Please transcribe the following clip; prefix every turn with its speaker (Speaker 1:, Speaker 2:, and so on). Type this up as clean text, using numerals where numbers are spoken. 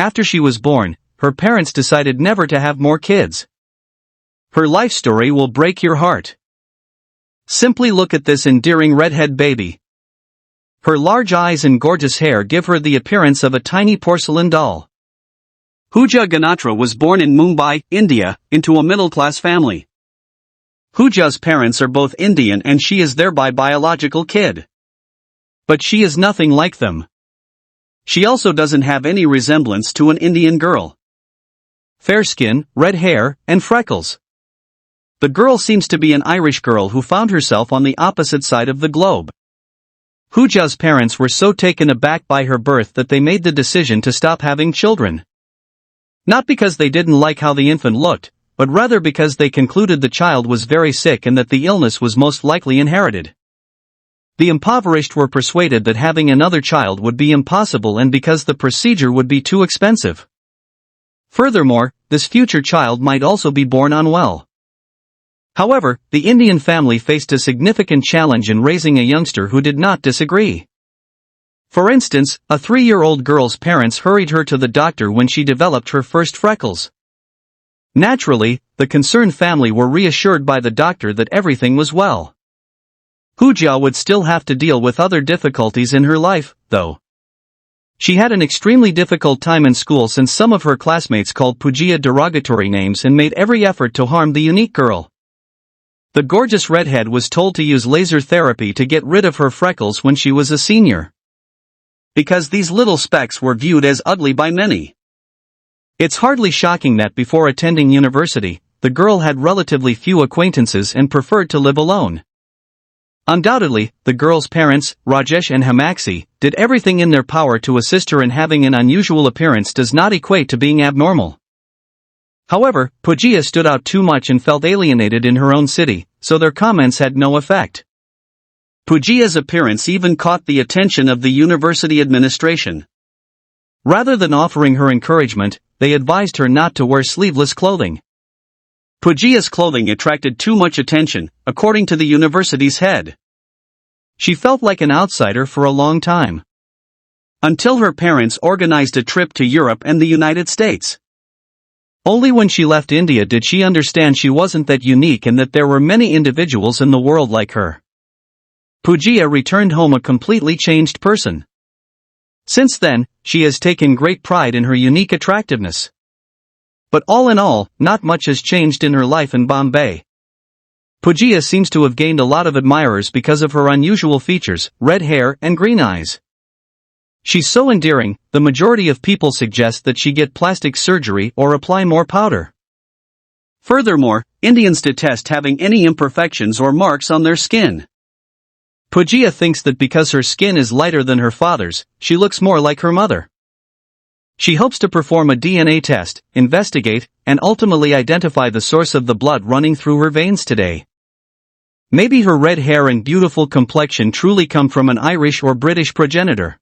Speaker 1: After she was born, her parents decided never to have more kids. Her life story will break your heart. Simply look at this endearing redhead baby. Her large eyes and gorgeous hair give her the appearance of a tiny porcelain doll. Hujia Ganatra was born in Mumbai, India, into a middle-class family. Hujia's parents are both Indian and she is their biological kid. But she is nothing like them. She also doesn't have any resemblance to an Indian girl. Fair skin, red hair, and freckles. The girl seems to be an Irish girl who found herself on the opposite side of the globe. Hujia's parents were so taken aback by her birth that they made the decision to stop having children. Not because they didn't like how the infant looked, but rather because they concluded the child was very sick and that the illness was most likely inherited. The impoverished were persuaded that having another child would be impossible and because the procedure would be too expensive. Furthermore, this future child might also be born unwell. However, the Indian family faced a significant challenge in raising a youngster who did not disagree. For instance, a 3-year-old girl's parents hurried her to the doctor when she developed her first freckles. Naturally, the concerned family were reassured by the doctor that everything was well. Hujia would still have to deal with other difficulties in her life, though. She had an extremely difficult time in school since some of her classmates called Hujia derogatory names and made every effort to harm the unique girl. The gorgeous redhead was told to use laser therapy to get rid of her freckles when she was a senior. Because these little specks were viewed as ugly by many. It's hardly shocking that before attending university, the girl had relatively few acquaintances and preferred to live alone. Undoubtedly, the girl's parents, Rajesh and Hamaxi, did everything in their power to assist her, and having an unusual appearance does not equate to being abnormal. However, Hujia stood out too much and felt alienated in her own city, so their comments had no effect. Hujia's appearance even caught the attention of the university administration. Rather than offering her encouragement, they advised her not to wear sleeveless clothing. Hujia's clothing attracted too much attention, according to the university's head. She felt like an outsider for a long time. Until her parents organized a trip to Europe and the United States. Only when she left India did she understand she wasn't that unique and that there were many individuals in the world like her. Hujia returned home a completely changed person. Since then, she has taken great pride in her unique attractiveness. But all in all, not much has changed in her life in Bombay. Hujia seems to have gained a lot of admirers because of her unusual features, red hair and green eyes. She's so endearing, the majority of people suggest that she get plastic surgery or apply more powder. Furthermore, Indians detest having any imperfections or marks on their skin. Hujia thinks that because her skin is lighter than her father's, she looks more like her mother. She hopes to perform a DNA test, investigate, and ultimately identify the source of the blood running through her veins today. Maybe her red hair and beautiful complexion truly come from an Irish or British progenitor.